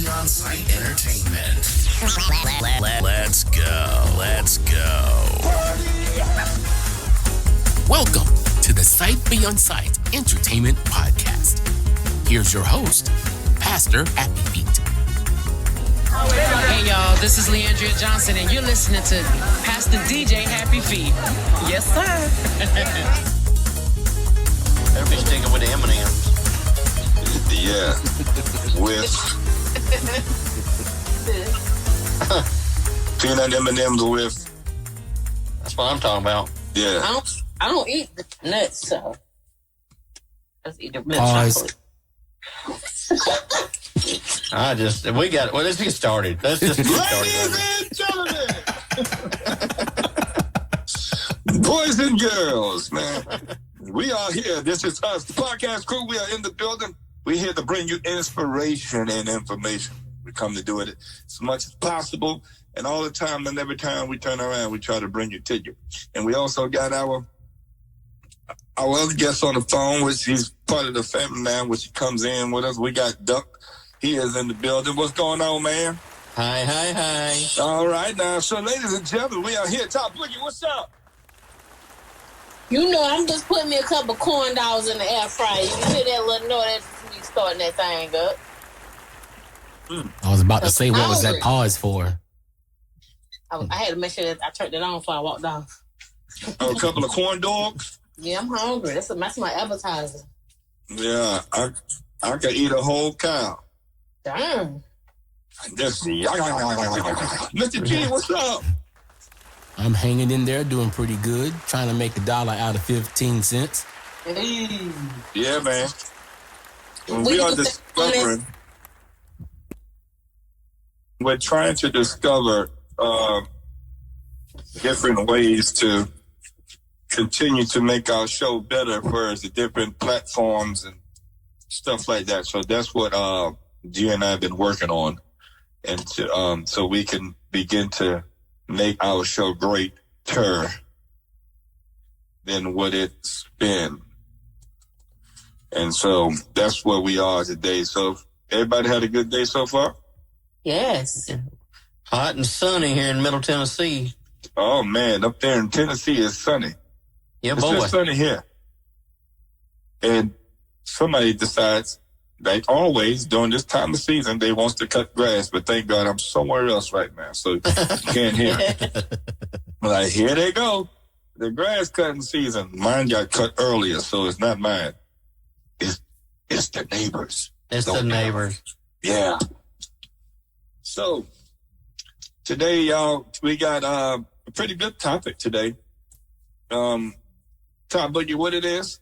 on-site entertainment. Let's go. Welcome to the Sight Beyond Sight Entertainment Podcast. Here's your host, Pastor Happy Feet. Hey y'all, this is Leandria Johnson and you're listening to Pastor DJ Happy Feet. Yes, sir. Everybody's sticking with the M&M's. Yeah, with peanut M&M's with. That's what I'm talking about. Yeah. I don't eat the nuts, so let's eat the milk Pause. chocolate. Let's get started. Let's just get Ladies started. and gentlemen, boys and girls, man, we are here. This is us, podcast crew. We are in the building. We're here to bring you inspiration and information. We come to do it as much as possible, and all the time, and every time we turn around, we try to bring it to you. And we also got our other guest on the phone, which he's part of the family now, which comes in with us. We got Duck. He is in the building. What's going on, man? Hi. All right, now, so ladies and gentlemen, we are here. TyBoogie, what's up? You know, I'm just putting me a couple corn dogs in the air fryer. You hear that little noise? That's me starting that thing up. I was about to say, what was that pause for? I had to make sure that I turned it on before I walked off. A couple of corn dogs? Yeah, I'm hungry. That's my appetizer. Yeah, I could eat a whole cow. Damn. Mr. G, what's up? I'm hanging in there, doing pretty good, trying to make $1 out of 15 cents. Hey. Yeah, man. We are discovering, we're trying to discover different ways to continue to make our show better for the different platforms and stuff like that. So that's what G and I have been working on, and to, so we can begin to make our show greater than what it's been. And so that's where we are today. So everybody had a good day so far? Yes. Hot and sunny here in Middle Tennessee. Oh, man, up there in Tennessee is sunny. Yeah, It's boy. just sunny here. And somebody decides, like always, during this time of season, they wants to cut grass. But thank God I'm somewhere else right now, so you can't hear it. Like, here they go. The grass cutting season. Mine got cut earlier, so it's not mine. It's the neighbors. It's the neighbors. Yeah. So, today, y'all, we got a pretty good topic today. TyBoogie, what it is?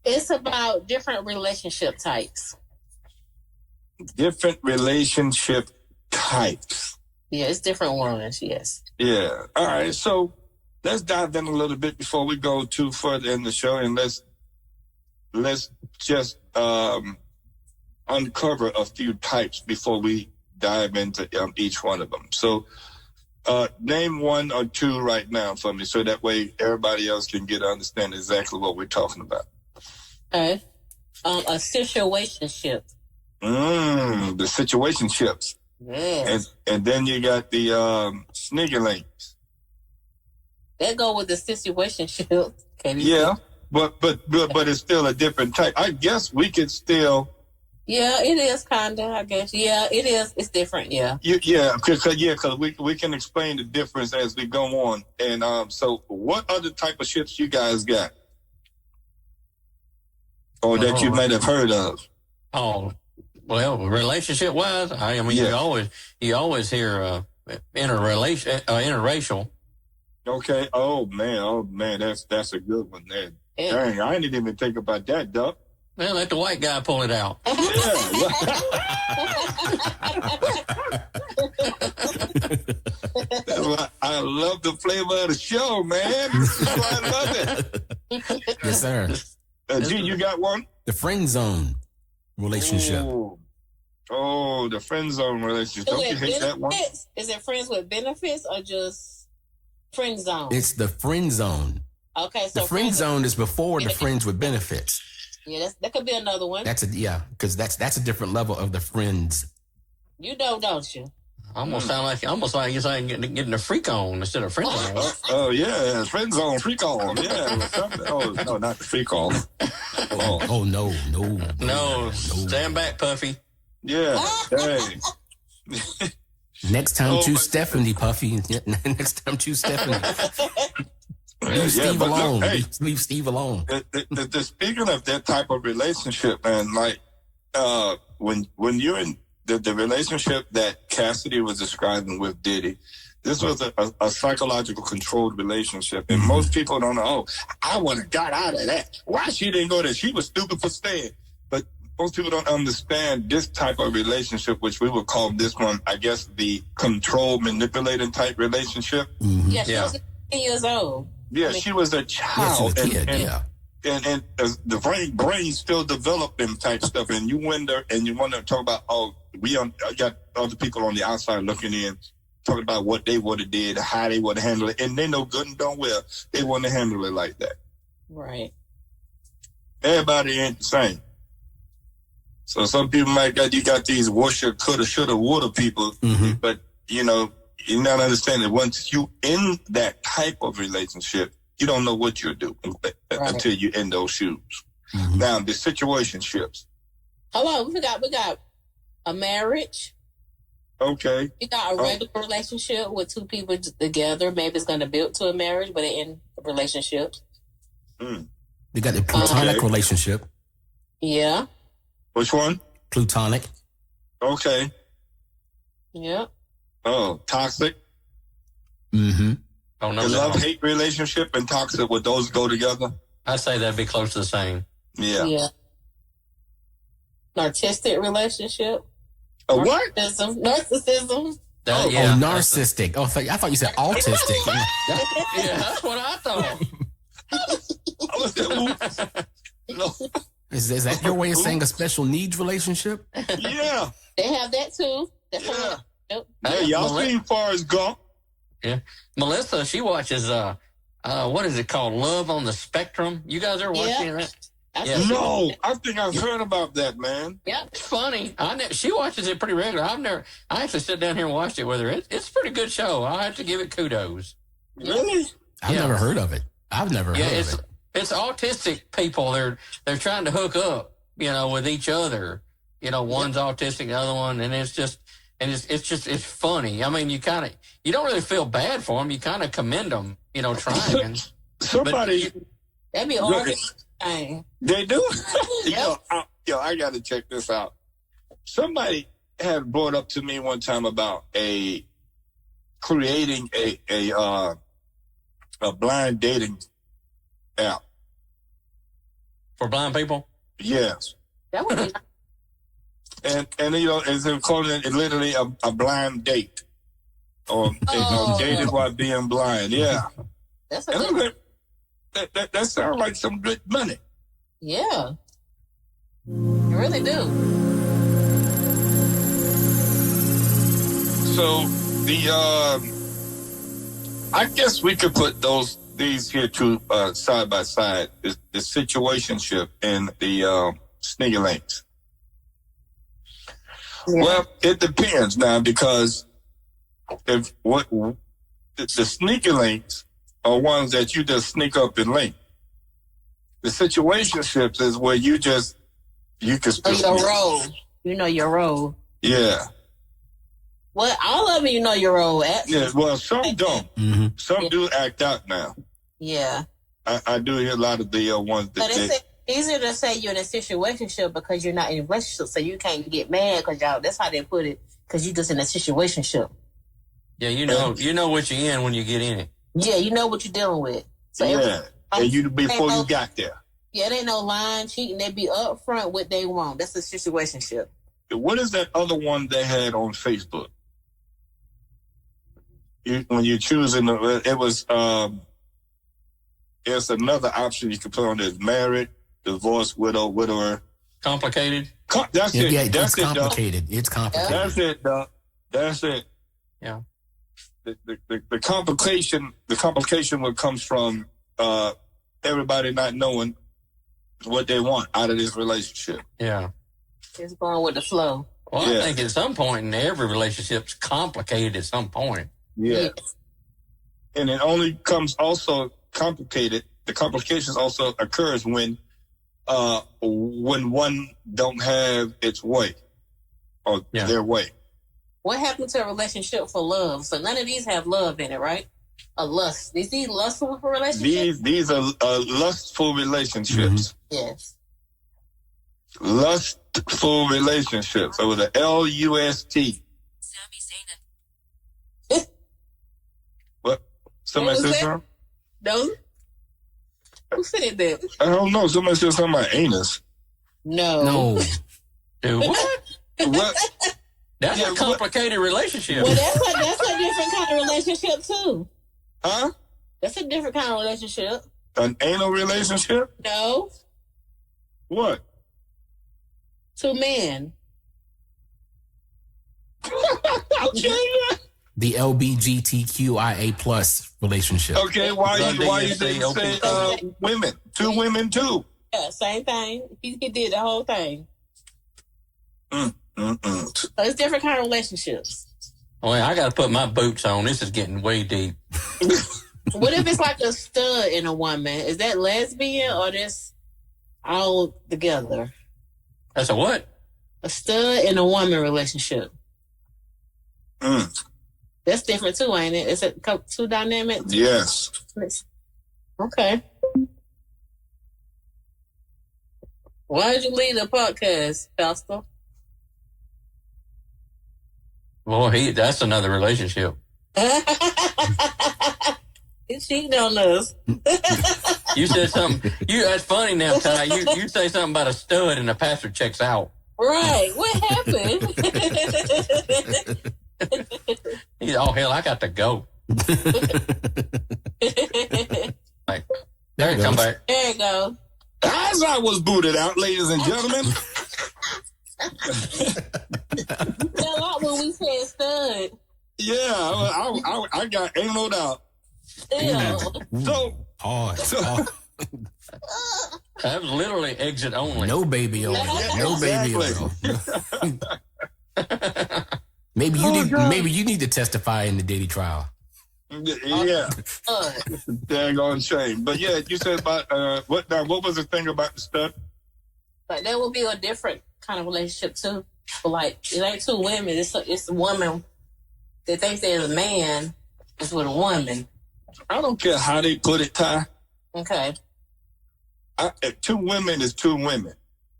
It's about different relationship types. Different relationship types. Yeah, it's different ones, yes. Yeah. All right. So let's dive in a little bit before we go too further in the show, and let's just uncover a few types before we dive into each one of them. So name one or two right now for me, so that way everybody else can get to understand exactly what we're talking about. Okay. A situationship. The situationships. Yeah. And then you got the sniggy links. That go with the situationship. Yeah, but it's still a different type. I guess we could still. Yeah, it is kinda. I guess. Yeah, it is. It's different. Yeah. Because we can explain the difference as we go on. And so, what other type of ships you guys got, or that you might have heard of? Oh, well, relationship wise, I mean, Yeah. you always hear interracial. Okay. Oh man, that's a good one there. Yeah. Dang, I didn't even think about that, Duck. Well, let the white guy pull it out. Yeah. I love the flavor of the show, man. I love it. Yes, sir. G, you got one? The friend zone relationship. Oh, the friend zone relationship. Don't you hate that one? Is it friends with benefits or just friend zone? It's the friend zone. Okay, so The friend zone is before the friends with benefits. Yeah, that could be another one. Because that's a different level of the friends You know, don't you? Almost like you're saying getting a freak on instead of friend zone. Oh yeah, friend zone, freak on. Yeah, oh no, not the freak on. Oh no. No, stand back, Puffy. Yeah, dang. Next time, choose Stephanie, Puffy. Next time, choose Stephanie. Leave Steve alone. Look, hey, leave Steve alone. Speaking of that type of relationship, man, like when you're in the relationship that Cassidy was describing with Diddy, this was a psychological controlled relationship. And most people don't know, oh, I would have got out of that. Why she didn't go there? She was stupid for staying. But most people don't understand this type of relationship, which we would call this one, I guess, the control manipulating type relationship. Mm-hmm. Yeah, she was 10 years old. Yeah, she was a child. Yeah, she was a kid, and the brain still developing type stuff. And you wonder to talk about, I got other people on the outside looking in, talking about what they would have did, how they would have handled it. And they know good and darn well they wouldn't have handled it like that. Right. Everybody ain't the same. So some people you got these woulda, coulda, shoulda, woulda people, but you're not understanding once you in that type of relationship, you don't know what you're doing until you're in those shoes. Mm-hmm. Now, the situationships. Hello, we got a marriage. Okay. You got a regular relationship with two people together. Maybe it's going to build to a marriage, but they in relationships. We got the platonic relationship. Yeah. Which one? Plutonic. Okay. Yeah. Oh, toxic. Mm-hmm. Oh, no, the love-hate relationship and toxic, would those go together? I'd say that'd be close to the same. Yeah. Yeah. Narcissistic relationship. A what? Narcissism. Narcissistic. Oh, I thought you said autistic. Yeah, that's what I thought. No. Is that your way of saying a special needs relationship? Yeah. They have that too. That's Hey, y'all seen Forrest Gump? Yeah. Melissa, she watches what is it called? Love on the Spectrum. You guys are watching that? Yeah. No, I think I've heard about that, man. Yeah, it's funny. She watches it pretty regular. I actually sit down here and watched it with her. It's a pretty good show. I have to give it kudos. Really? I've never heard of it. I've never heard of it. It's autistic people. They're trying to hook up, with each other. One's autistic, the other one, and it's funny. I mean, you don't really feel bad for them. You kind of commend them, trying. Somebody, that'd be hard. They do. I got to check this out. Somebody had brought up to me one time about creating a blind dating app for blind people. Yes. That would be. And it's calling it literally a blind date, or dated while being blind. Yeah. That's a good. That sounds like some good money. Yeah. You really do. So I guess we could put these here two side by side, the situationship and the sneaky links. Yeah. Well, it depends now, because the sneaky links are ones that you just sneak up and link. The situationships is where you can your role. You know your role. Yeah. Well, all of them, you know your role. Yeah. Well, some don't. Mm-hmm. Some do act out now. Yeah. I do hear a lot of the ones that. But it's easier to say you're in a situationship because you're not in a relationship, so you can't get mad because y'all. That's how they put it. Because you're just in a situationship. Yeah, you know what you're in when you get in it. Yeah, you know what you're dealing with. So and before you got there. Yeah, it ain't no lying, cheating. They be upfront what they want. That's a situationship. What is that other one they had on Facebook? When you're choosing, it was there's another option you can put on there: married, divorced, widow, widower. Complicated. That's it. Yeah, that's complicated. It's complicated. That's it, Doc. That's it. Yeah. The complication what comes from everybody not knowing what they want out of this relationship. Yeah. It's going with the flow. Well, I think at some point in every relationship's complicated at some point. Yeah. And it only comes also complicated. The complications also occurs when one don't have its way or their way. What happened to a relationship for love? So none of these have love in it, right? A lust. Is these lustful relationships? These are lustful relationships. Mm-hmm. Yes. Lustful relationships. So with a L-U-S-T. What? Somebody said something? No. Who said that? I don't know. Somebody said something about anus. No. Dude, what? What? That's a complicated relationship. Well, that's a different kind of relationship too. Huh? That's a different kind of relationship. An anal relationship? No. What? Two men. The LBGTQIA plus relationship. Okay, why you didn't say women? Two women too. Yeah, same thing. He did the whole thing. So it's different kind of relationships. Well, I got to put my boots on. This is getting way deep. What if it's like a stud in a woman? Is that lesbian or this all together? That's a what? A stud and a woman relationship. That's different too, ain't it? Is it two dynamics? Yes. Okay. Why did you leave the podcast, Pastor? Well, that's another relationship. He's cheating on us. You said something. That's funny now, Ty. You say something about a stud and the pastor checks out. Right. What happened? Oh, hell, I got to go. Like, there you come back. There you go. As I was booted out, ladies and gentlemen. A lot when we said stud. Yeah, I got anal out. So, that was literally exit only. No baby oil. No baby oil. Maybe you need to testify in the Diddy trial. Yeah. Daggone shame. But yeah, you said about what was the thing about the stud? Like that would be a different kind of relationship too. But like it ain't two women. It's a woman that thinks there's a man is with a woman. I don't care how they put it, Ty. Okay. Two women is two women.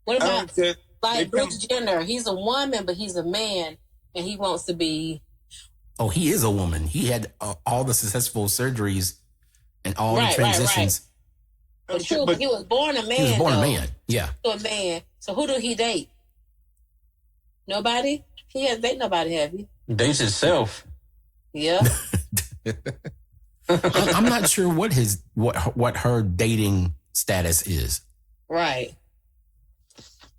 What about like Bruce Jenner? He's a woman, but he's a man, and he wants to be. Oh, he is a woman. He had all the successful surgeries and all the transitions. But true, but he was born a man. He was born a man. Yeah. To a man. So who do he date? Nobody? He hasn't dated nobody, have you? Dates himself. Yeah. I'm not sure what her dating status is. Right.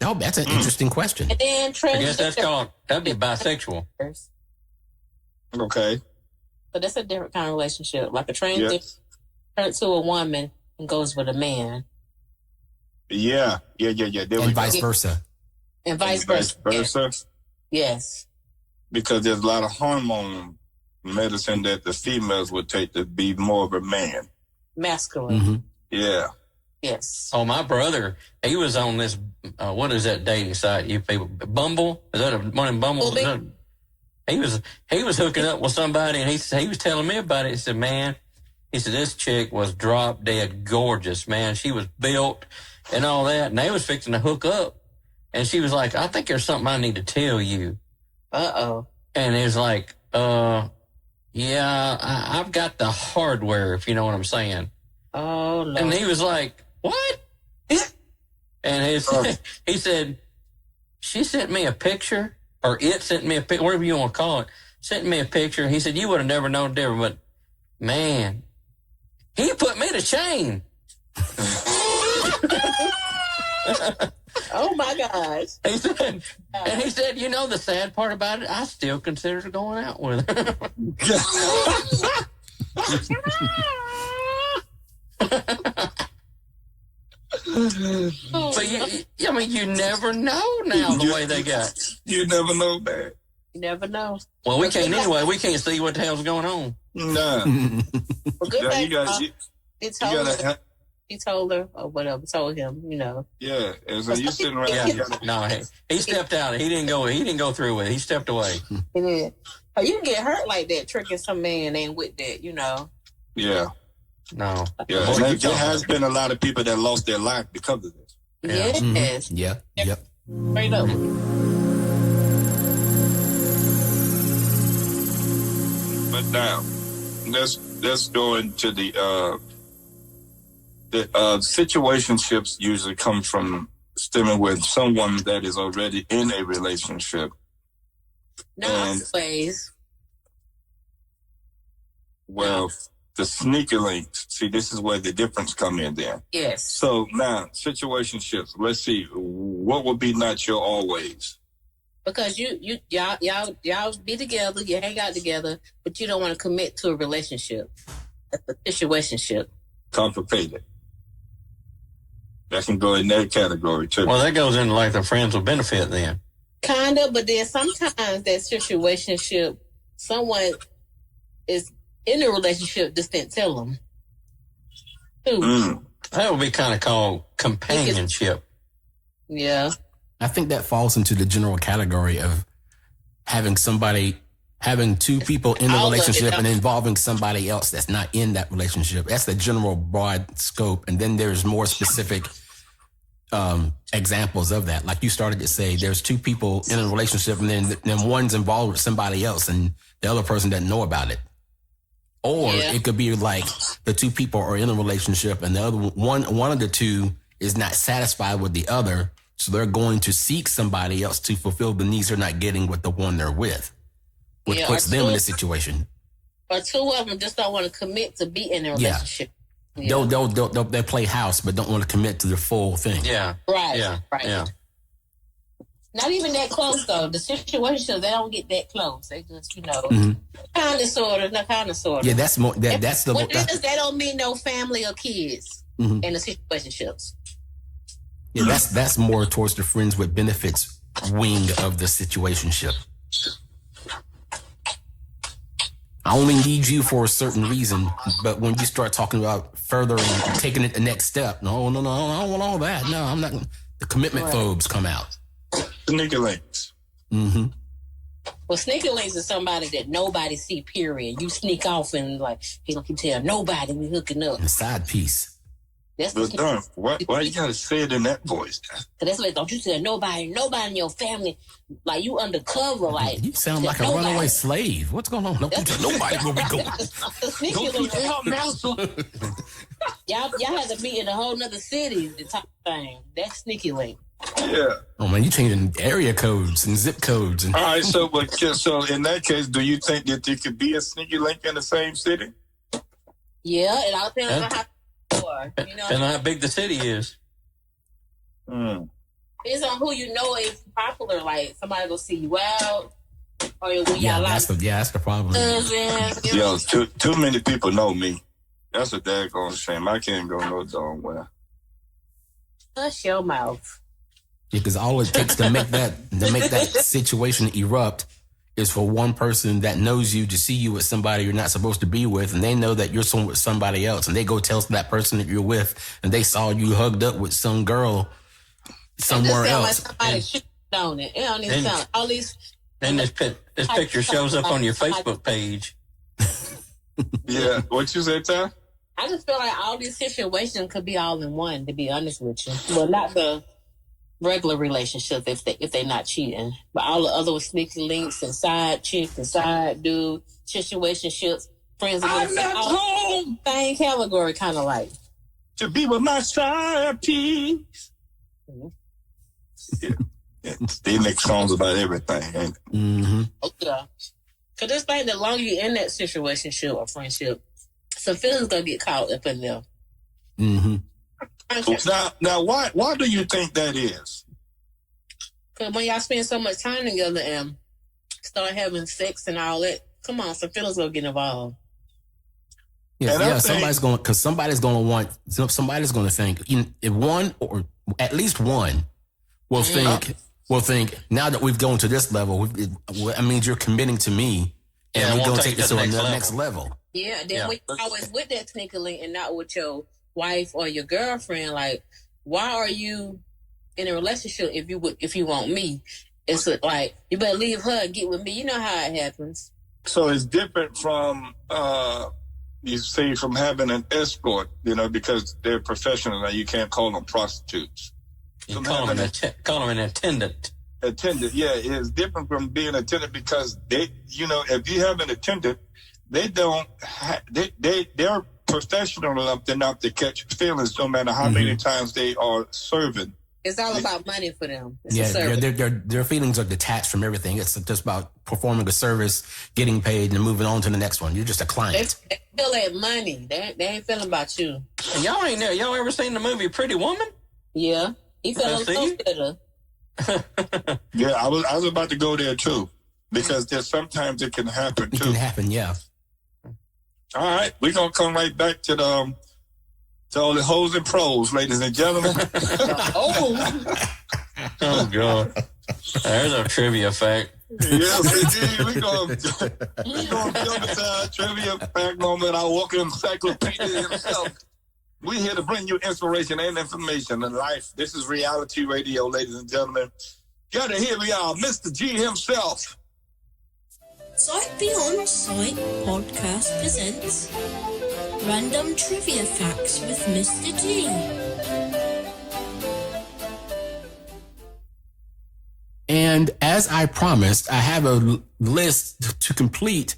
Oh, that's an interesting question. And then I guess that'd be bisexual. Okay. But that's a different kind of relationship. Like a transgender turns to a woman and goes with a man. Yeah. And vice versa. And vice versa. Yes. Because there's a lot of hormone medicine that the females would take to be more of a man. Masculine. Mm-hmm. Yeah. Yes. Oh, my brother, he was on this, what is that dating site? You people, Bumble? Is that one in Bumble? He was hooking up with somebody, and he was telling me about it. He said, man, this chick was drop dead gorgeous, man. She was built and all that, and they was fixing to hook up. And she was like, I think there's something I need to tell you. Uh-oh. And it was like, yeah, I've got the hardware, if you know what I'm saying. Oh, no. And he was like, what? And he said, she sent me a picture, or it sent me a picture, whatever you want to call it, sent me a picture. He said, you would have never known different, but man, he put me to shame. Oh my gosh. He said, you know, the sad part about it, I still consider going out with her. But I mean, you never know now the way they got. You never know, man. You never know. Well, we can't anyway. We can't see what the hell's going on. Nah. Well, good Yeah, thing, he told her or whatever, told him, you know. Yeah, and so you sitting around. Yeah. No, he stepped out. He didn't go through with it. He stepped away. He did. Oh, you can get hurt like that, tricking some man ain't with that, you know. Yeah. No. Yeah. And there has been a lot of people that lost their life because of this. Yeah. Yes. Yeah. Yep. Straight up. But now, let's go into the situationships usually come from stemming with someone that is already in a relationship. Not always. Well, the sneaky links. See, this is where the difference come in there. Yes. So now, situationships. Let's see. What would be not your always? Because y'all be together, you hang out together, but you don't want to commit to a relationship. That's a situationship. Complicated. That can go in that category too. Well, that goes into like the friends with benefit then. Kind of, but then sometimes that situationship, someone is in a relationship, just didn't tell them. That would be kind of called companionship. Yeah. I think that falls into the general category of having two people in a relationship and involving somebody else that's not in that relationship. That's the general broad scope. And then there's more specific examples of that. Like you started to say, there's two people in a relationship and then one's involved with somebody else and the other person doesn't know about it. Or it could be like the two people are in a relationship and the other one of the two is not satisfied with the other. So they're going to seek somebody else to fulfill the needs they're not getting with the one they're with, which puts them in a situation. Or two of them just don't want to commit to be in a relationship. Yeah. They'll play house, but don't want to commit to the full thing. Yeah. Right. Yeah. Right. Yeah. Not even that close though. The situation, they don't get that close. They just, kind of, sort of, not kind of, sort of. Yeah, that's more. That's the. They don't mean no family or kids in the situationships. Yeah, that's more towards the friends with benefits wing of the situationship. I only need you for a certain reason, but when you start talking about further and taking it the next step, no, I don't want all that. No, I'm not. The commitment phobes come out. Sneaky links. Mm-hmm. Well, sneaky links is somebody that nobody see, period. You sneak off and like, he don't keep telling nobody we hooking up. And side piece. That's But Don, why you gotta say it in that voice? That's like, don't you tell nobody in your family, like you undercover, like you sound like a runaway slave. What's going on? Don't you tell nobody where we going. Don't you tell Nelson. Y'all had to be in a whole nother city to talk thing. That's sneaky link. Yeah. Oh man, you changing area codes and zip codes. And... All right, so in that case, do you think that there could be a sneaky link in the same city? Yeah, it all depends on how. Depending on how big the city is. Depends on who you know is popular. Like somebody will see you out, or when y'all that's the problem. Yo, too many people know me. That's a daggone shame. I can't go no darn well. Hush your mouth. Yeah, because all it takes to make that situation erupt is for one person that knows you to see you with somebody you're not supposed to be with, and they know that you're with somebody else, and they go tell that person that you're with, and they saw you hugged up with some girl somewhere else. Like somebody shit on it. It don't even sound all these. Then this picture shows up on your Facebook page. Yeah, what you say, Ty? I just feel like all these situations could be all in one. To be honest with you, well, not the regular relationship if they're not cheating, but all the other sneaky links and side chick and side dude situationships, friends. I'm not home. Same category, kind of like to be with my side piece. Yeah. They make songs about everything. Ain't it? Mm-hmm. Yeah. Cause this thing, the longer you're in that situationship or friendship, some feelings gonna get caught up in there. Mm-hmm. Now, why do you think that is? Because when y'all spend so much time together and start having sex and all that, come on, some feelings gonna get involved. Somebody's going to think if one or at least one will think now that we've gone to this level, I mean, you're committing to me, and we're going to take this to the next level. Yeah, then when you're always with that sneaker link and not with your wife or your girlfriend, like, why are you in a relationship if you want me? It's like, you better leave her and get with me. You know how it happens. So it's different from you say from having an escort, because they're professional and you can't call them prostitutes. You call them an attendant. Attendant, yeah, it's different from being attendant because they, if you have an attendant, they don't, they're professional enough to catch feelings no matter how many times they are serving. It's all about money for them. Their feelings are detached from everything. It's just about performing a service, getting paid, and moving on to the next one. You're just a client. They feel that money. They ain't feeling about you. And y'all ever seen the movie Pretty Woman? Yeah, he fell in love with her. Yeah, I was about to go there too, because sometimes it can happen too. It can happen, yeah. All right, we're gonna come right back to all the hoes and pros, ladies and gentlemen. Oh God, there's a trivia fact. Yes, indeed. We're gonna jump into our trivia fact moment. Our walking encyclopedia himself. We're here to bring you inspiration and information in life. This is reality radio, ladies and gentlemen. Gotta hear me out, Mr. G himself. Sight Beyond Sight podcast presents Random Trivia Facts with Mr. G. And as I promised, I have a list to complete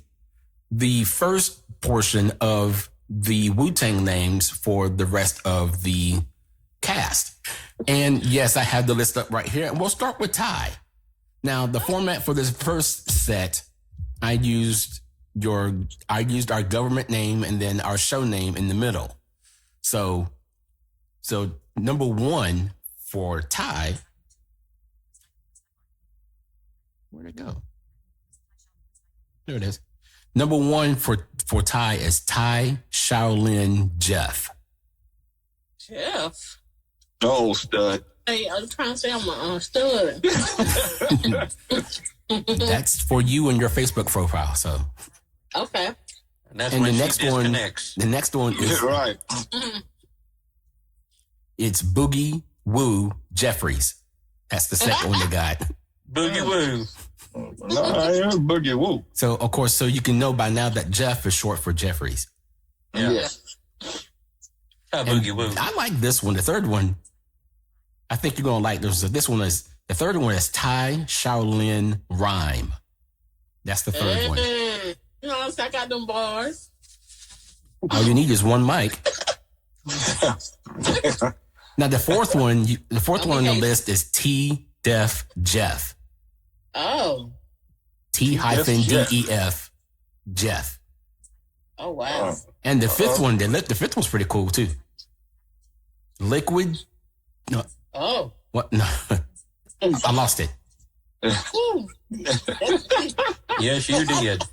the first portion of the Wu-Tang names for the rest of the cast. And yes, I have the list up right here. And we'll start with Ty. Now, the format for this first set, I used our government name and then our show name in the middle. So number one for Ty. Where'd it go? There it is. Number one for Ty is Ty Shaolin Jeff. Jeff? Oh, stud. Hey, I'm trying to say I'm a stud. That's for you and your Facebook profile. So okay. And that's and when the next one is right. It's Boogie Woo Jeffries. That's the second one they got. Boogie Woo. No, I am Boogie Woo. So of course, so you can know by now that Jeff is short for Jeffries. Yeah. Boogie Woo. I like this one. The third one, I think you're gonna like this. The third one is Ty Shaolin Rhyme. That's the third one. You know, I got them bars. All you need is one mic. Now the fourth one on the list is T Def Jeff. Oh. T-DEF Jeff. Oh wow. And the fifth one, the fifth one's pretty cool too. Liquid. No. Oh. What? No. I lost it. Yes, you did.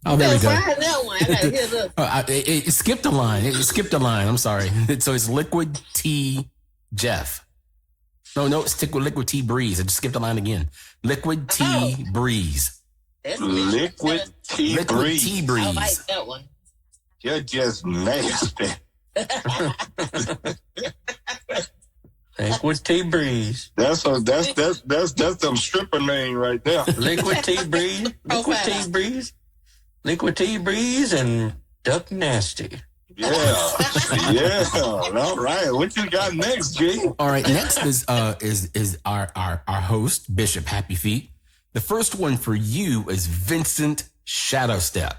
Oh, there we go. That one. I gotta hear this. It skipped a line. It skipped a line. I'm sorry. So it's Liquid T Jeff. No, it's Liquid T Breeze. I just skipped a line again. Liquid T Breeze. Liquid T Liquid Breeze. T Breeze. I like that one. You're just nasty. Liquid T Breeze. That's them stripper name right there. Liquid T Breeze. Liquid T Breeze. Liquid T Breeze and Duck Nasty. Yeah. Yeah. All right. What you got next, G? All right. Next is our host, Bishop Happy Feet. The first one for you is Vincent Shadowstep.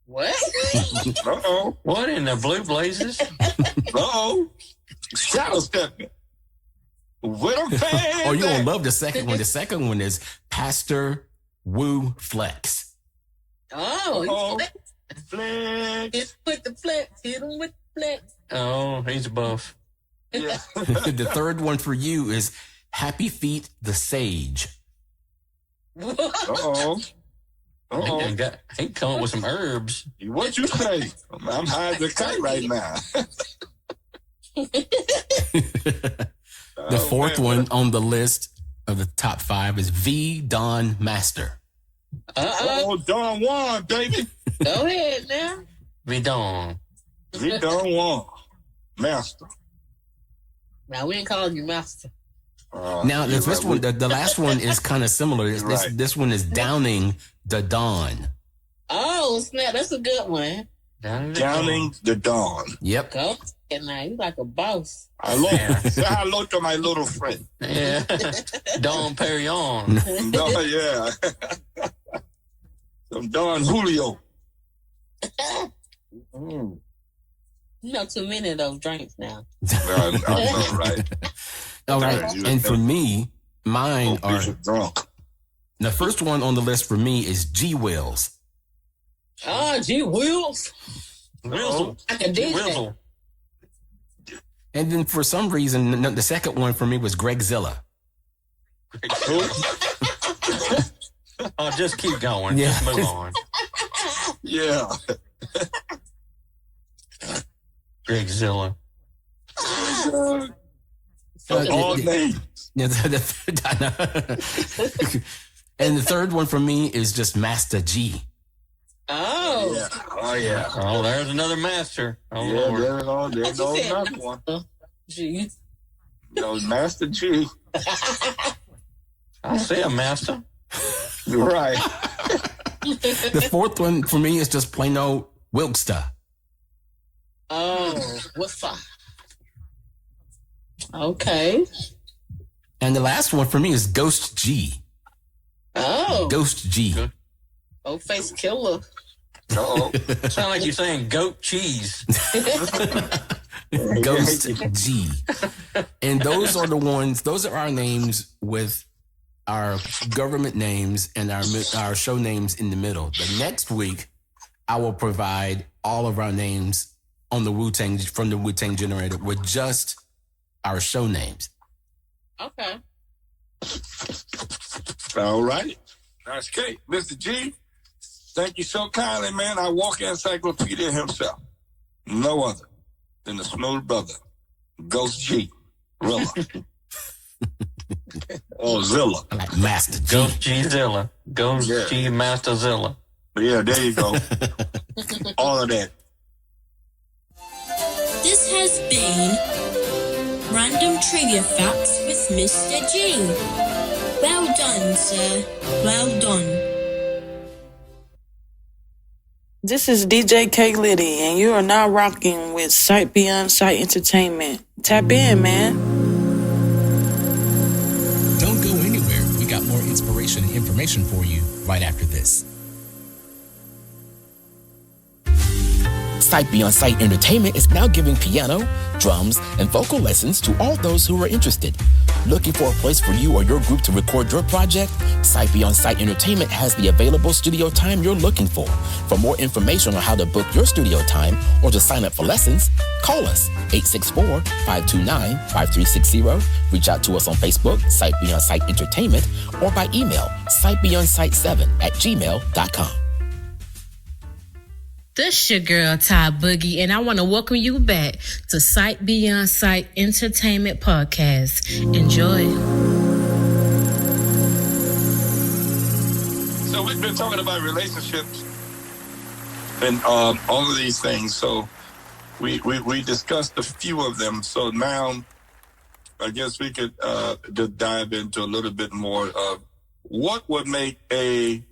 What? Uh-oh. What in the blue blazes? Uh-oh. Shadowstepping. With a fan. Oh, you're going to love the second one. The second one is Pastor Woo Flex. Oh, Flex. hit with the flex. Hit him with the flex. Oh, he's a buff. Yeah. The third one for you is Happy Feet the Sage. Uh-oh. He come up with some herbs. What you say? I'm high as a kite right now. The fourth one on the list of the top 5 is V. Don Master. Don Juan, baby. Go ahead now. V. Don Juan. Master. Now, we ain't calling you master. Now, the first one, the last one is kind of similar. This one is Downing the Dawn. Oh, snap. That's a good one. Downing the Dawn. Yep. Go. And now you like a boss. Say hello to my little friend. Yeah. Don Perignon. Yeah. Some Don Julio. You know too many of those drinks now. I know, right? All right. And for me, mine are drunk. The first one on the list for me is G Wills. G Wills. Wills. I can dig that. And then for some reason, the second one for me was Greg Zilla. Oh, just keep going. Yeah. Just move on. Yeah. Greg Zilla. All names. And the third one for me is just Master G. Oh. Yeah. Oh, yeah. Oh, there's another master. Oh, yeah, Lord. there's another one. G. No, Master G. I see a master. Right. The fourth one for me is just plain old Wilkster. Oh, what's up? Okay. And the last one for me is Ghost G. Oh. Ghost G. Good. Old face killer. Uh-oh. Sound like you're saying goat cheese. Ghost G. And those are the ones, those are our names with our government names and our show names in the middle. The next week, I will provide all of our names on the Wu-Tang, from the Wu-Tang generator with just our show names. Okay. All right. That's great. Mr. G, thank you so kindly, man. Our walking encyclopedia himself. No other than the smooth brother, Ghost G. Rilla. Oh, Zilla. I like Master G. Ghost G Zilla. Ghost G Master Zilla. Yeah, there you go. All of that. This has been Random Trivia Facts with Mr. G. Well done, sir. Well done. This is DJ K Liddy, and you are now rocking with Sight Beyond Sight Entertainment. Tap in, man. Don't go anywhere. We got more inspiration and information for you right after this. Sight Beyond Sight Entertainment is now giving piano, drums, and vocal lessons to all those who are interested. Looking for a place for you or your group to record your project? Sight Beyond Sight Entertainment has the available studio time you're looking for. For more information on how to book your studio time or to sign up for lessons, call us 864-529-5360. Reach out to us on Facebook, Sight Beyond Sight Entertainment, or by email, sightbeyondsight7@gmail.com. This your girl, TyBoogie, and I want to welcome you back to Sight Beyond Sight Entertainment Podcast. Enjoy. So we've been talking about relationships and all of these things. So we discussed a few of them. So now I guess we could just dive into a little bit more of what would make a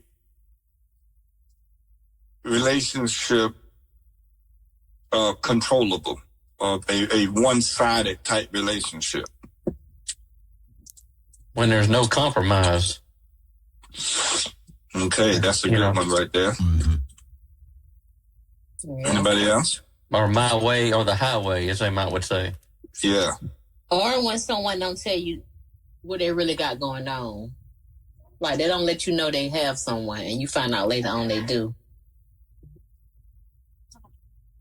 relationship controllable, of a one-sided type relationship. When there's no compromise. Okay, that's a good one right there. Mm-hmm. Anybody else? Or my way or the highway, as they might would say. Yeah. Or when someone don't tell you what they really got going on. Like, they don't let you know they have someone, and you find out later on they do.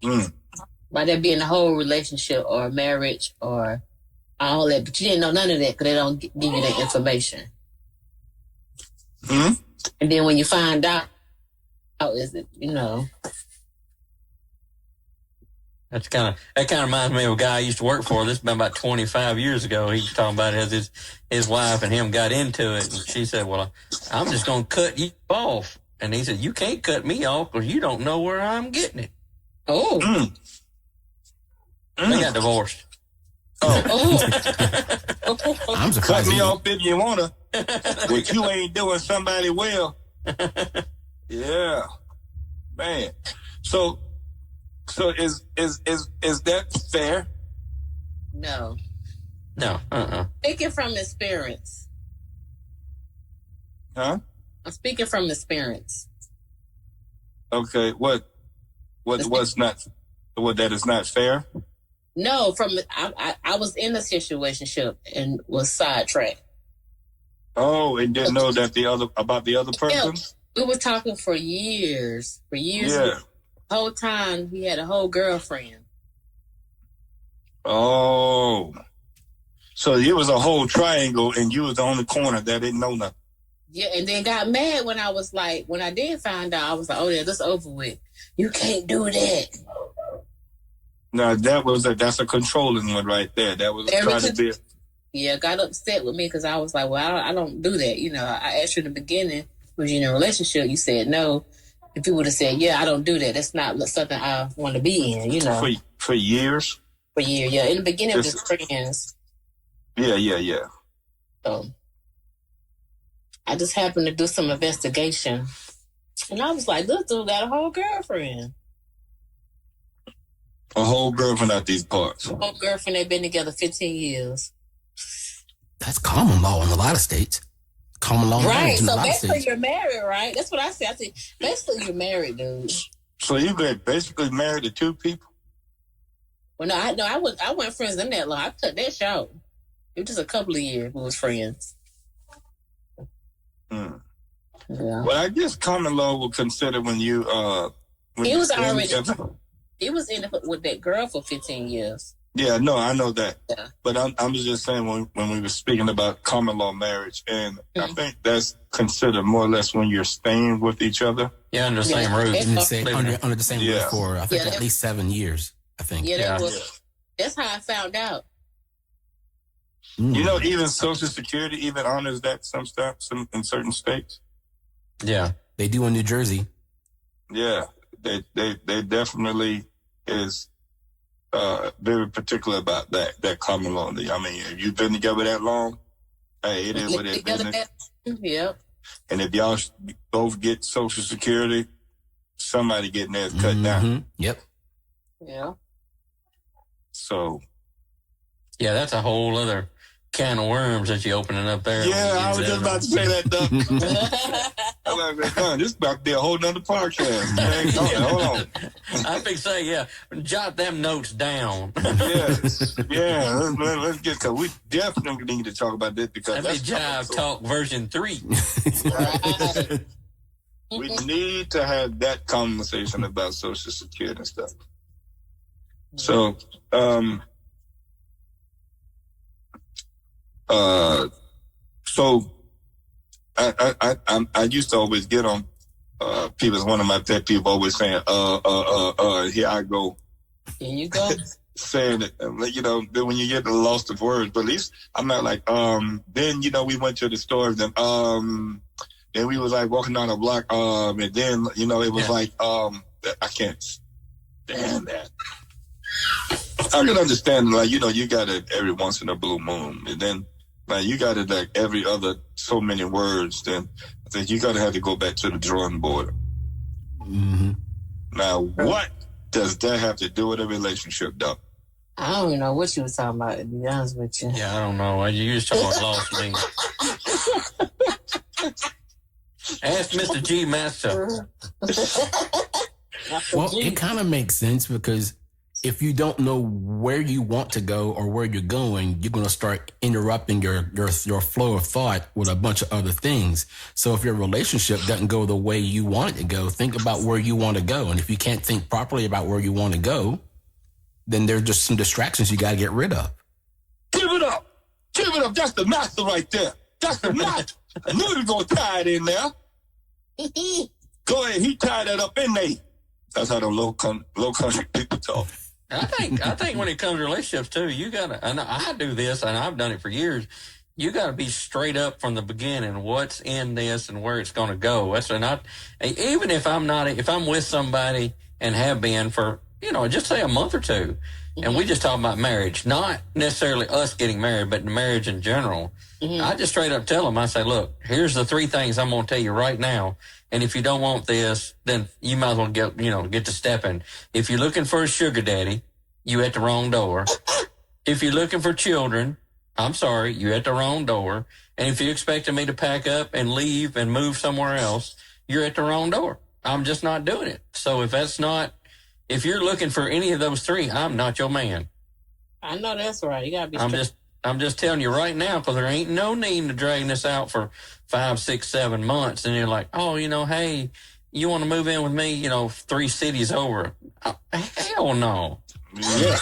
Like, that be in a whole relationship or marriage or all that, but you didn't know none of that because they don't give you that information. And then when you find out, How is it? That kind of reminds me of a guy I used to work for. This has been about 25 years ago. He was talking about it as his wife and him got into it, and she said, "Well, I'm just going to cut you off." And he said, "You can't cut me off because you don't know where I'm getting it." Oh, They got divorced. oh. I'm Cut surprised. me off if you wanna, but you ain't doing somebody well. Yeah, man. So is that fair? No. No, Speaking from experience. Huh? I'm speaking from experience. Okay. What that is not fair? No, I was in a situationship and was sidetracked. Oh, and didn't know that about the other person? Yeah, we were talking for years. Yeah. The whole time he had a whole girlfriend. Oh. So it was a whole triangle and you was the only corner that didn't know nothing. Yeah, and then got mad when I did find out, I was like, oh yeah, this over with. You can't do that. Now that's a controlling one right there. That was trying to be. Yeah, got upset with me because I was like, well, I don't do that. I asked you in the beginning, was you in a relationship? You said no. If you would have said, yeah, I don't do that. That's not something I want to be in, For years? For years, yeah. In the beginning, it was just friends. Yeah. So I just happened to do some investigation. And I was like, this dude got a whole girlfriend. A whole girlfriend out these parts. A whole girlfriend, they've been together 15 years. That's common law in a lot of states. Common law right. in So a lot of basically states. you're married, right? That's what I said. I said, basically you're married, dude. So you been basically married to two people? Well, I wasn't friends in that long. I cut that short. It was just a couple of years we was friends. Yeah. Well, I guess common law will consider when you he was in with that girl for 15 years. Yeah, no, I know that. Yeah. But I'm just saying when we were speaking about common law marriage, and I think that's considered more or less when you're staying with each other. Yeah, under the same roof. Under the same roof for I think at least 7 years. I think. Yeah, that's how I found out. You even Social Security even honors that in certain states. Yeah, they do in New Jersey. Yeah, they definitely is very particular about that common law. I mean, if you've been together that long, hey, it is what it is. Yep. And if y'all both get Social Security, somebody getting theirs cut down. Yep. Yeah. So. Yeah, that's a whole other can of worms that you're opening up there. Yeah, I was just about to say that, Doug. I'm like, this is about to be a whole nother podcast. Man. Hold on. I think say, yeah, jot them notes down. Yeah. Let's get, because we definitely need to talk about this because that's Jive Talk version 3. Right. We need to have that conversation about Social Security and stuff. So, I used to always get on people. One of my pet people always saying, here I go. Here you go. Saying it, when you get lost of words, but at least I'm not like, then, we went to the store and, then we was like walking down the block, and then, it was like, I can't stand that. I can understand, like, you got it every once in a blue moon, and then, like, you got it like every other so many words, then I think you got to have to go back to the drawing board. Mm-hmm. Now, what does that have to do with a relationship, Doc? I don't even know what you was talking about, to be honest with you. Yeah, I don't know. You was talking about lost me. Ask Mr. G Master. Well, it kind of makes sense because if you don't know where you want to go or where you're going, you're going to start interrupting your flow of thought with a bunch of other things. So if your relationship doesn't go the way you want it to go, think about where you want to go. And if you can't think properly about where you want to go, then there's just some distractions you got to get rid of. Give it up. Give it up. That's the master right there. That's the master. I knew you were going to tie it in there. Go ahead, he tied that up in there. That's how the low country people talk. I think when it comes to relationships too, you gotta, and I do this and I've done it for years, you gotta be straight up from the beginning, what's in this and where it's gonna go. Even if I'm with somebody and have been for, just say a month or two, and we just talk about marriage, not necessarily us getting married, but marriage in general. I just straight up tell them, I say, look, here's the 3 things I'm going to tell you right now. And if you don't want this, then you might as well get to stepping. If you're looking for a sugar daddy, you at the wrong door. If you're looking for children, I'm sorry, you at the wrong door. And if you're expecting me to pack up and leave and move somewhere else, you're at the wrong door. I'm just not doing it. So if you're looking for any of those 3, I'm not your man. I know that's right. You gotta be I'm just telling you right now, because there ain't no need to drag this out for 5, 6, 7 months. And you're like, oh, hey, you want to move in with me, 3 cities over. Hell no. Yeah.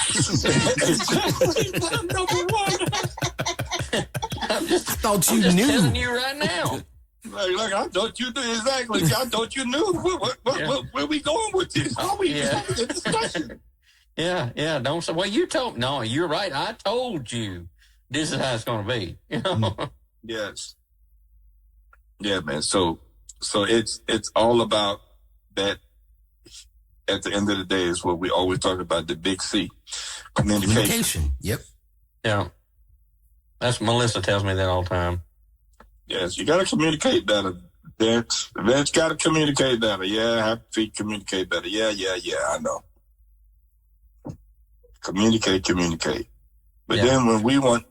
I'm just telling you right now. Like, I thought you knew exactly. I thought you knew. Where we going with this? How we having a discussion? Yeah. Don't say, well, you told. No, you're right. I told you this is how it's going to be. Yes. Yeah, man. So it's all about that. At the end of the day, is what we always talk about, the big C, communication. Yep. Yeah. That's Melissa tells me that all the time. Yes, you got to communicate better. Vince got to communicate better. Yeah, Happy Feet communicate better. Yeah, I know. Communicate. But then when we want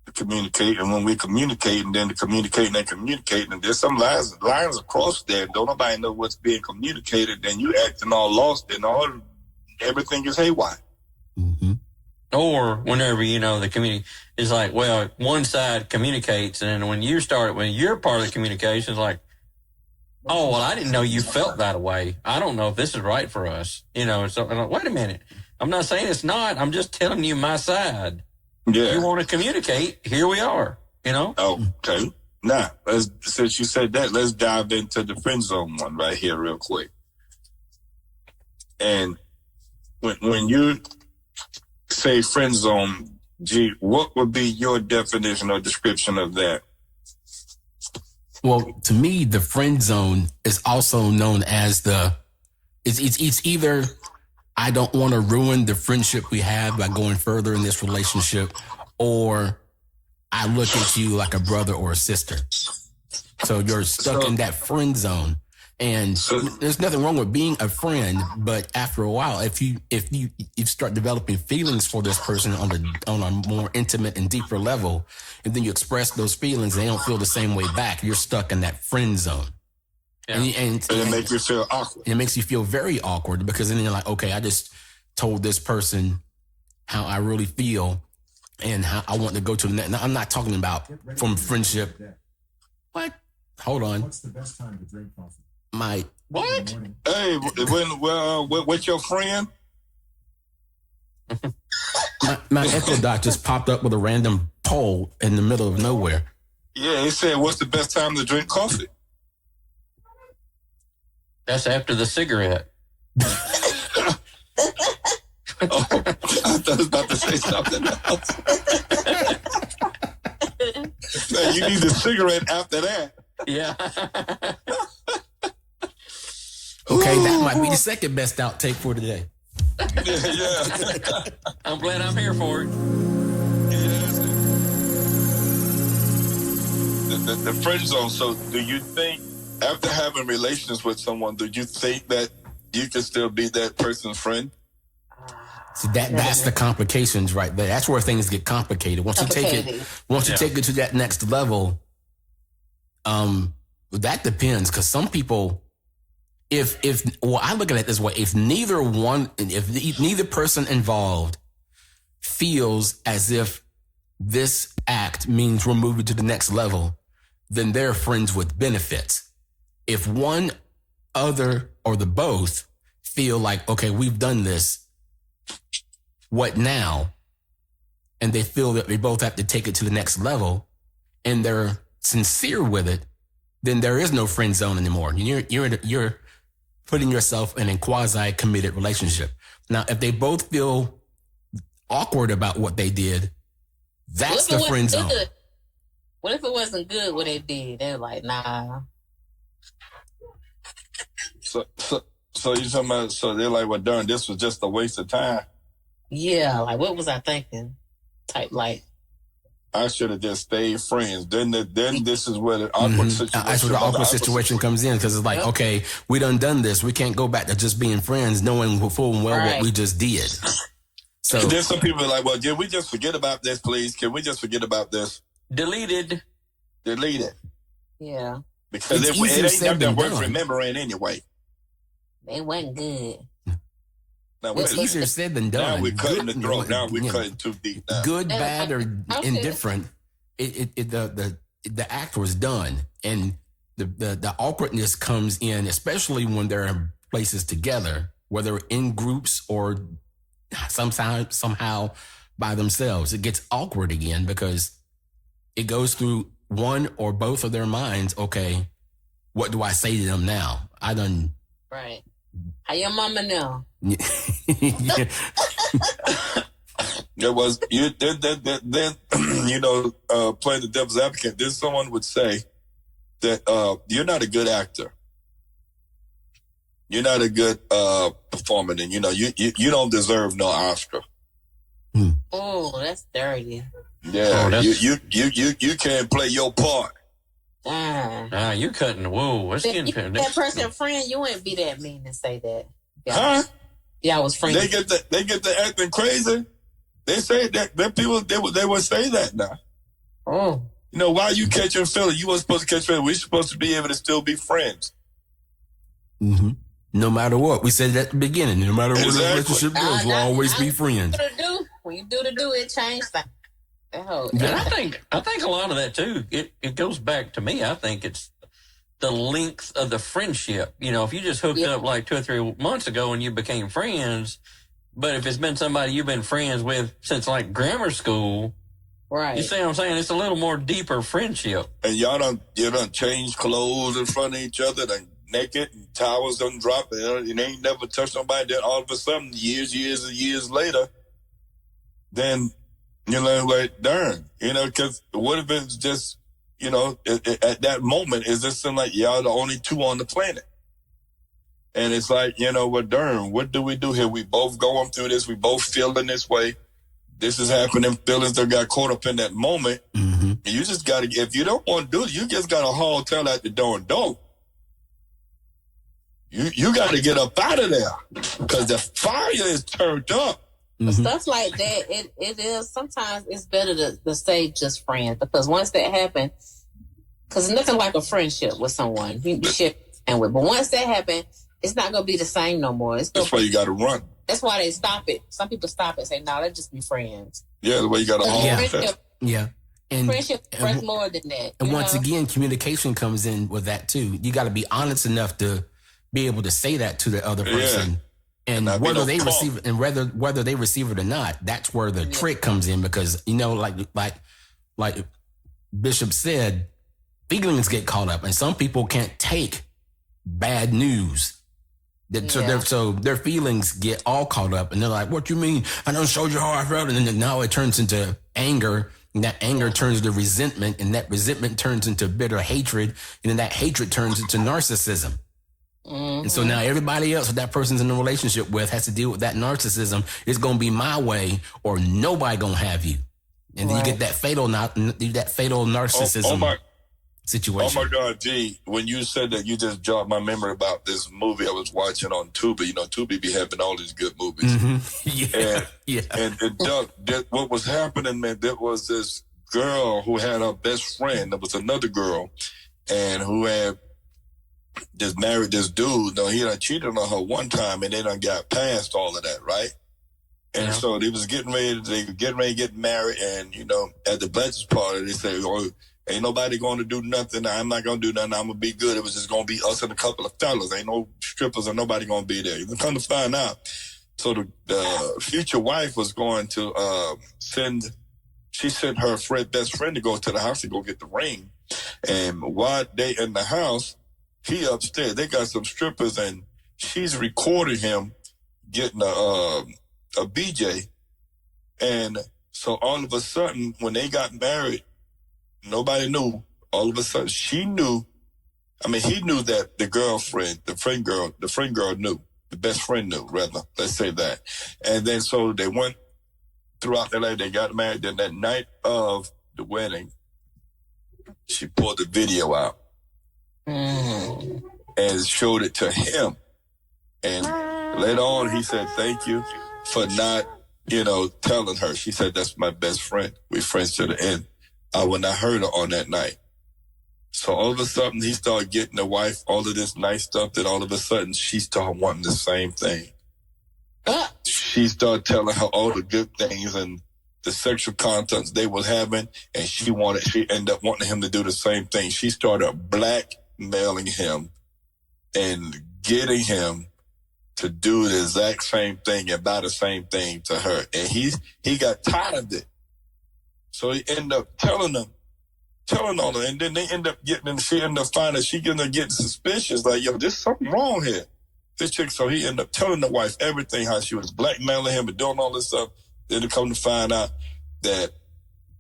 to communicate, and when we communicate, and then communicating, and there's some lines across there, and don't nobody know what's being communicated, then you acting all lost, and everything is haywire. Mm-hmm. Or whenever, the community is like, well, one side communicates, and when you're part of the communication, it's like, oh, well, I didn't know you felt that way. I don't know if this is right for us. So I'm like, wait a minute. I'm not saying it's not. I'm just telling you my side. Yeah. You want to communicate, here we are, Okay. Now, since you said that, let's dive into the friend zone one right here real quick. And when you say friend zone, G, what would be your definition or description of that? Well, to me, the friend zone is also known as it's either I don't want to ruin the friendship we have by going further in this relationship, or I look at you like a brother or a sister. So you're stuck in that friend zone. And there's nothing wrong with being a friend, but after a while, if you start developing feelings for this person on a more intimate and deeper level, and then you express those feelings, they don't feel the same way back. You're stuck in that friend zone. Yeah. And it makes you feel awkward. It makes you feel very awkward, because then you're like, okay, I just told this person how I really feel and how I want to go to the next. Now, I'm not talking about from friendship. What? Hold on. What's the best time to drink coffee? What? Hey, what's your friend? my Echo Dot just popped up with a random poll in the middle of nowhere. Yeah, it said, what's the best time to drink coffee? That's after the cigarette. Oh, I thought I was about to say something else. Man, you need a cigarette after that. Yeah. Okay, that might be the second best outtake for today. Yeah. I'm glad I'm here for it. Yes. The friend zone. So do you think, after having relations with someone, do you think that you can still be that person's friend? See, that's the complications right there. That's where things get complicated. Once you take it to that next level, that depends, because some people, I look at it this way, if neither person involved feels as if this act means we're moving to the next level, then they're friends with benefits. If one, other, or the both feel like, okay, we've done this, what now? And they feel that they both have to take it to the next level, and they're sincere with it, then there is no friend zone anymore. You're putting yourself in a quasi-committed relationship. Now, if they both feel awkward about what they did, that's the friend zone. What if it wasn't good what they did? They're like, nah. So you talking about? So they're like, well, darn, this was just a waste of time. Yeah, like what was I thinking? Type like. I should have just stayed friends. Then this is where the awkward situation. That's where the awkward situation comes in, because it's like, okay, we done this. We can't go back to just being friends, knowing full and well what we just did. So then some people are like, well, can we just forget about this, please? Can we just forget about this? Delete it. Yeah. Because it ain't nothing worth remembering anyway. It wasn't good. Now, it's easier said than done. Now we're cutting the throat. Now we're cutting too deep. Now. Good, bad, or indifferent. The act was done, and the awkwardness comes in, especially when they're in places together, whether in groups or somehow by themselves. It gets awkward again because it goes through one or both of their minds. Okay, what do I say to them now? I done. Right. How your mama know? There was then playing the devil's advocate. Then someone would say that you're not a good actor. You're not a good performer, and you don't deserve no Oscar. Oh, that's dirty. Yeah, you can't play your part. You cutting. Whoa, that's getting that person friend. You wouldn't be that mean to say that. Huh? Yeah, I was friends. They get the acting crazy. They say that people they would say that now. Oh, why are you catching feelings? You weren't supposed to catch feelings. We're supposed to be able to still be friends. Mm-hmm. No matter what, we said at the beginning. No matter what the relationship goes, we'll always be friends. When you do it changes things. And I think a lot of that too. It goes back to me. I think it's the length of the friendship. If you just hooked up like 2 or 3 months ago and you became friends, but if it's been somebody you've been friends with since like grammar school, right? You see what I'm saying? It's a little more deeper friendship. And you done change clothes in front of each other, done naked, and towels done drop. You ain't never touched nobody. Then all of a sudden, years later, then. Like, darn, because what if it's just, at that moment, is this like y'all the only two on the planet? And it's like, darn, what do we do here? We both going through this. We both feeling this way. This is happening. Feelings that got caught up in that moment. Mm-hmm. And you just got to, if you don't want to do it, you just got to haul tail out the door and don't. You got to get up out of there because the fire is turned up. Mm-hmm. Stuff like that, it is sometimes it's better to stay just friends, because once that happens, because it's nothing like a friendship with someone you share and with, but once that happens, it's not gonna be the same no more. That's why you got to run. That's why they stop it. Some people stop it and say, "No, let's just be friends." Yeah, the way you got to Yeah. And friendship worth more than that. And once again, communication comes in with that too. You got to be honest enough to be able to say that to the other person. Yeah. And whether they receive it, and whether they receive it or not, that's where the trick comes in, because like Bishop said, feelings get caught up, and some people can't take bad news. So their feelings get all caught up, and they're like, "What you mean? I don't show you how I felt," and then now it turns into anger, and that anger turns to resentment, and that resentment turns into bitter hatred, and then that hatred turns into narcissism. Mm-hmm. And so now everybody else that person's in a relationship with has to deal with that narcissism. It's going to be my way or nobody going to have you. And then you get that fatal narcissism situation. Oh my God, G, when you said that, you just jogged my memory about this movie I was watching on Tubi. Tubi be having all these good movies. Mm-hmm. And Doug, what was happening, man, there was this girl who had her best friend. There was another girl and who had just married this dude. He done cheated on her one time, and they done got past all of that, right? And so they was getting ready to get married, and at the bachelor party, they say, "Oh, ain't nobody going to do nothing. I'm not going to do nothing. I'm going to be good. It was just going to be us and a couple of fellas. Ain't no strippers or nobody going to be there." You can come to find out. So the future wife was going to she sent her best friend to go to the house to go get the ring. And while they in the house, he upstairs, they got some strippers, and she's recording him getting a BJ. And so all of a sudden, when they got married, nobody knew. All of a sudden, he knew that the friend girl knew. The best friend knew, rather. Let's say that. And then so they went throughout the night, they got married. Then that night of the wedding, she pulled the video out and showed it to him. And later on, he said, thank you for not, telling her. She said, that's my best friend. We're friends to the end. When I heard her on that night. So all of a sudden, he started getting the wife all of this nice stuff. Then all of a sudden, she started wanting the same thing. She started telling her all the good things and the sexual contacts they was having. And she ended up wanting him to do the same thing. She started blackmailing him and getting him to do the exact same thing and buy the same thing to her. And he got tired of it. So he ended up telling on her, and then they end up she ended up finding she ended up getting suspicious, like, yo, there's something wrong here. This chick, so he ended up telling the wife everything, how she was blackmailing him and doing all this stuff. Then to come to find out that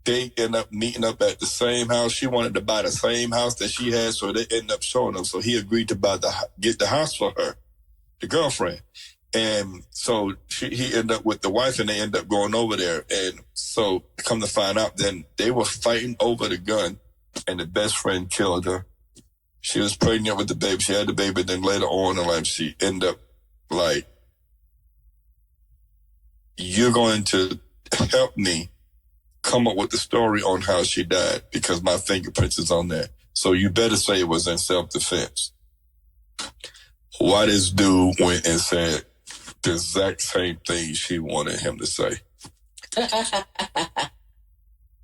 they end up meeting up at the same house. She wanted to buy the same house that she had, so they end up showing him. So he agreed to get the house for her, the girlfriend. And so he ended up with the wife, and they ended up going over there. And so come to find out, then they were fighting over the gun, and the best friend killed her. She was pregnant with the baby. She had the baby. Then later on in life, she ended up like, you're going to help me come up with the story on how she died because my fingerprints is on there. So you better say it was in self-defense. Why this dude went and said the exact same thing she wanted him to say.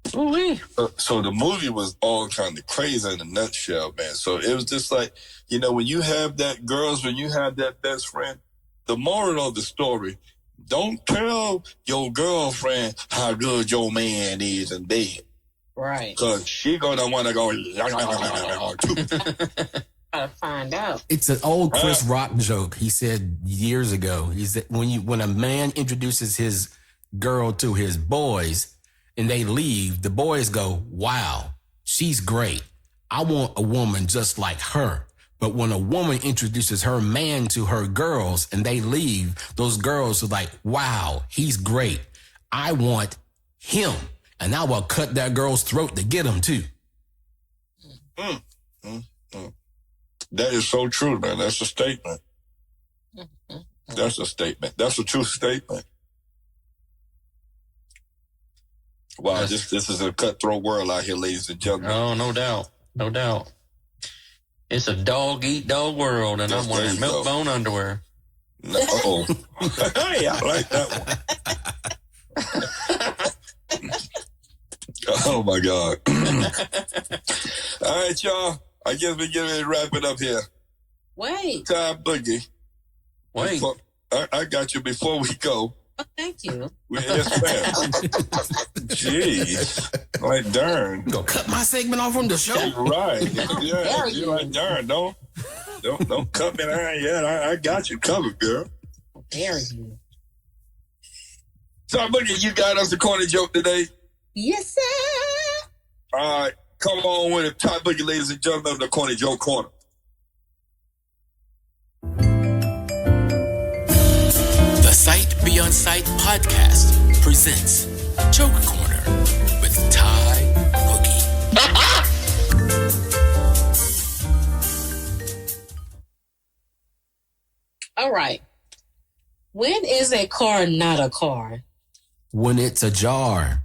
So the movie was all kind of crazy in a nutshell, man. So it was just like, when you have that best friend, the moral of the story, don't tell your girlfriend how good your man is in bed. Right. Because she gonna want to go. Gotta find out. It's an old Chris Rock joke. He said years ago. He said when a man introduces his girl to his boys and they leave, the boys go, "Wow, she's great. I want a woman just like her." But when a woman introduces her man to her girls and they leave, those girls are like, "Wow, he's great. I want him, and I will cut that girl's throat to get him too." That is so true, man. That's a statement. That's a statement. That's a true statement. Wow, this is a cutthroat world out here, ladies and gentlemen. Oh, no doubt. No doubt. It's a dog-eat-dog world, and I'm wearing milk-bone underwear. Uh-oh. Hey, I like that one. Oh, my God. All right, y'all. I guess we're getting ready to wrap it up here. Wait. TyBoogie. Wait. I got you before we go. Oh, thank you. Yes, ma'am. Jeez. Like, darn. You gonna cut my segment off from the show? Right. Yeah. You're like, darn. Don't cut me down yet. I got you covered, girl. Dare you. TyBoogie, you got us a corny joke today? Yes, sir. All right. Come on with it. TyBoogie, ladies and gentlemen, the Corny Joke Corner. The Sight Beyond Sight podcast presents Joke Corner with TyBoogie. All right. When is a car not a car? When it's ajar.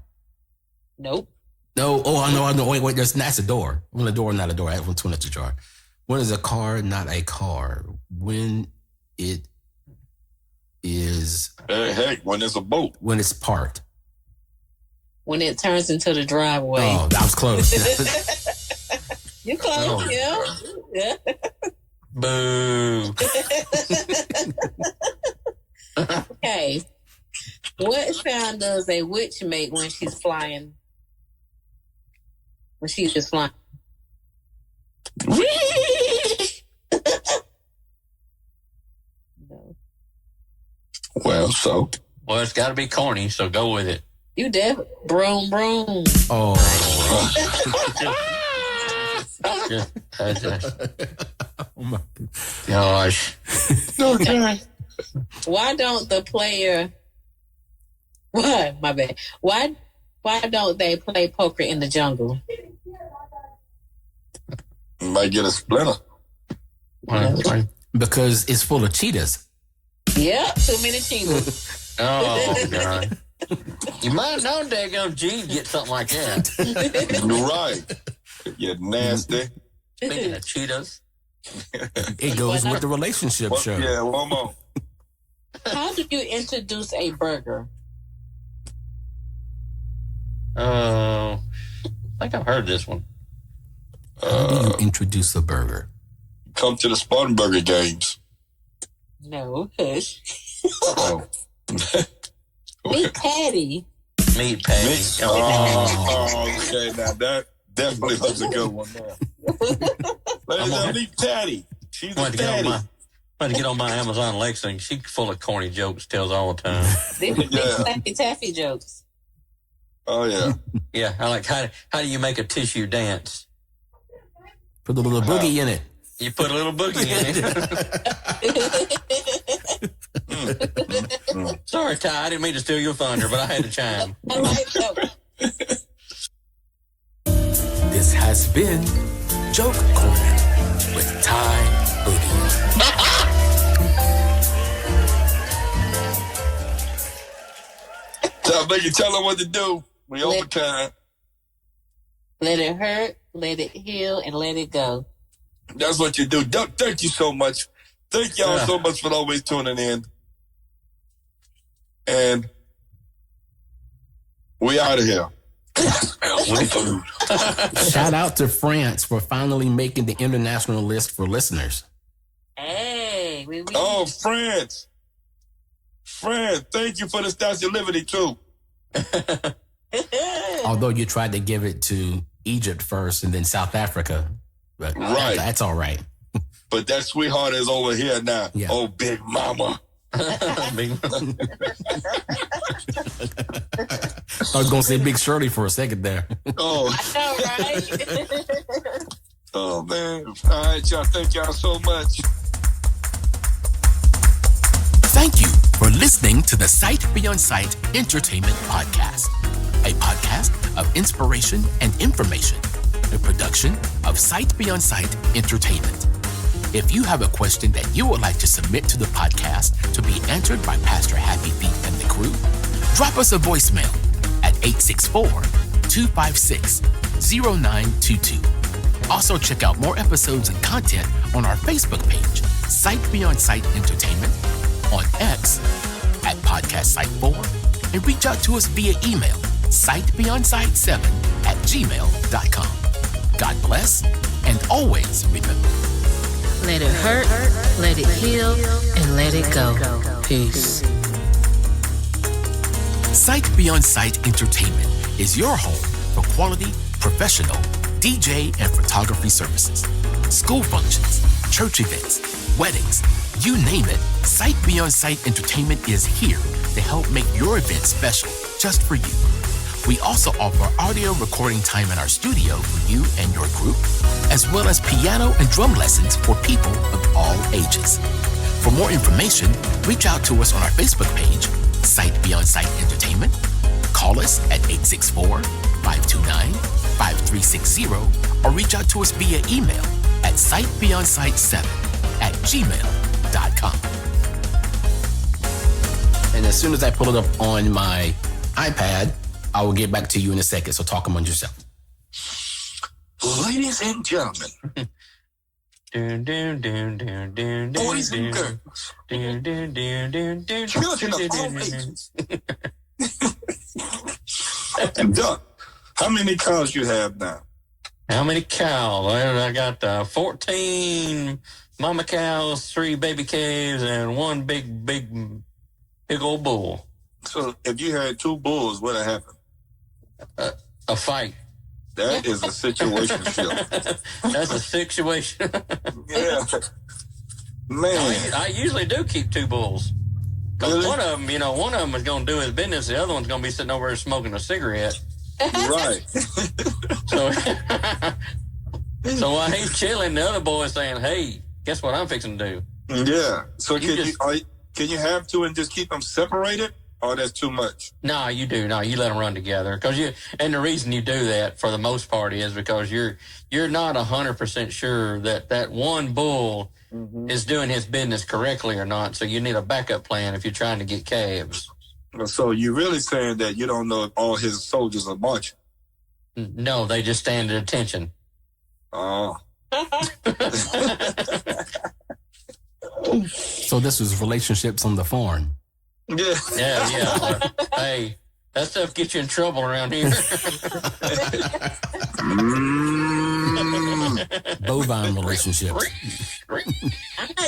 Nope. No, I know. Wait, that's a door. When a door, not a door. I have one that's a jar. When is a car not a car? When it is... Hey, when it's a boat. When it's parked. When it turns into the driveway. Oh, that was close. You close, yeah. Boo. Okay. What sound does a witch make when she's flying? When she's just flying. Well, so. Well, it's got to be corny, so go with it. You def broom broom. Oh. Oh my gosh. Okay. Why don't the player? What? My bad. Why don't they play poker in the jungle? You might get a splinter. Because it's full of cheetahs. Yep, too many cheetahs. Oh God. You might know daggone G get something like that. You're right. You're nasty. Speaking of cheetahs. It goes with the relationship show. Yeah, one more. How do you introduce a burger? I think I've heard this one. How do you introduce a burger? Come to the Spartanburger games. No, hush. Oh. Meat patty. Meat patty. Okay, now that definitely was a good one there. Ladies and meat patty. She's a patty. I'm going to get on my Amazon Alexa. She's full of corny jokes, tells all the time. Big taffy jokes. Oh, yeah. Yeah, I like, how do you make a tissue dance? Put a little boogie in it. You put a little boogie in it. Sorry, Ty, I didn't mean to steal your thunder, but I had to chime. I like that. This has been Joke Corner with TyBoogie. TyBoogie, tell them what to do. We overtime. Let it hurt, let it heal, and let it go. That's what you do. Thank you so much. Thank y'all so much for always tuning in. And we out of here. Shout out to France for finally making the international list for listeners. Hey, Oh, France. France, thank you for the Statue of Liberty, too. Although you tried to give it to Egypt first and then South Africa. But right. That's all right. But that sweetheart is over here now. Yeah. Oh, Big Mama. I was going to say Big Shirley for a second there. Oh. I know, right? Oh, man. All right, y'all. Thank y'all so much. Thank you for listening to the Sight Beyond Sight Entertainment Podcast, a podcast of inspiration and information, a production of Sight Beyond Sight Entertainment. If you have a question that you would like to submit to the podcast to be answered by Pastor Happy Feet and the crew, drop us a voicemail at 864-256-0922. Also, check out more episodes and content on our Facebook page, Sight Beyond Sight Entertainment, on X at Podcast Sight 4, and reach out to us via email, sightbeyondsight7@gmail.com. God bless, and always remember, Let it hurt, let it heal, and let it go. Peace. Sight Beyond Sight Entertainment is your home for quality, professional DJ and photography services, school functions, church events, weddings, you name it. Sight Beyond Sight Entertainment is here to help make your event special just for you. We also offer audio recording time in our studio for you and your group, as well as piano and drum lessons for people of all ages. For more information, reach out to us on our Facebook page, Sight Beyond Sight Entertainment. Call us at 864-529-5360, or reach out to us via email at sightbeyondsight7@gmail.com. And as soon as I pull it up on my iPad, I will get back to you in a second. So talk among yourself. Ladies and gentlemen. Boys and girls. Children of all ages. Duck, how many cows you have now? How many cows? I got 14 mama cows, 3 baby calves, and 1 big old bull. So if you had 2 bulls, what'd happen? A fight. That is a situation. That's a situation. Yeah. Man. I usually do keep 2 bulls. Because one of them, one of them is going to do his business. The other one's going to be sitting over there smoking a cigarette. Right. So while he's chilling, the other boy is saying, "Hey, guess what I'm fixing to do?" Yeah. So can you have two and just keep them separated, or that's too much? No, you do. No, you let them run together and the reason you do that for the most part is because you're not 100% sure that one bull is doing his business correctly or not. So you need a backup plan if you're trying to get calves. So you're really saying that you don't know if all his soldiers are marching? No, they just stand at attention. Oh. So this was relationships on the farm. Yeah. Yeah. Hey, that stuff gets you in trouble around here. Bovine relationship.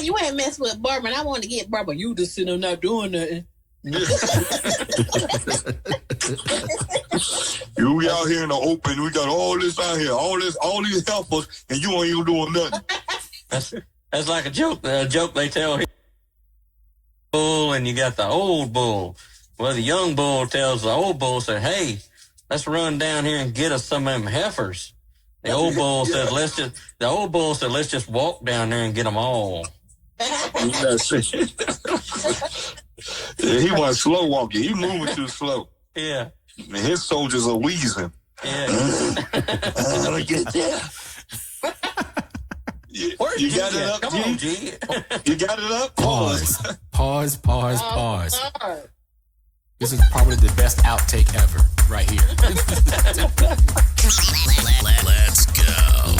You ain't mess with Barbara. I want to get Barbara. You just sitting there not doing nothing. You out here in the open. We got all this out here, all these helpers, and you ain't even doing nothing. That's like a joke. The joke they tell here. Bull, and you got the old bull. Well, the young bull tells the old bull, said, "Hey, let's run down here and get us some of them heifers." The old bull said, "Let's just walk down there and get them all." He was slow walking. He moving too slow. Yeah. And his soldiers are wheezing. Yeah. Let me get there. You got it up, Come on, G. You got it up? Pause. This is probably the best outtake ever, right here.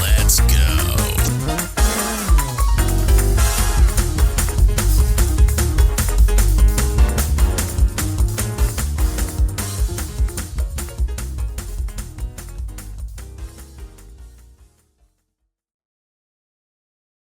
Let's go.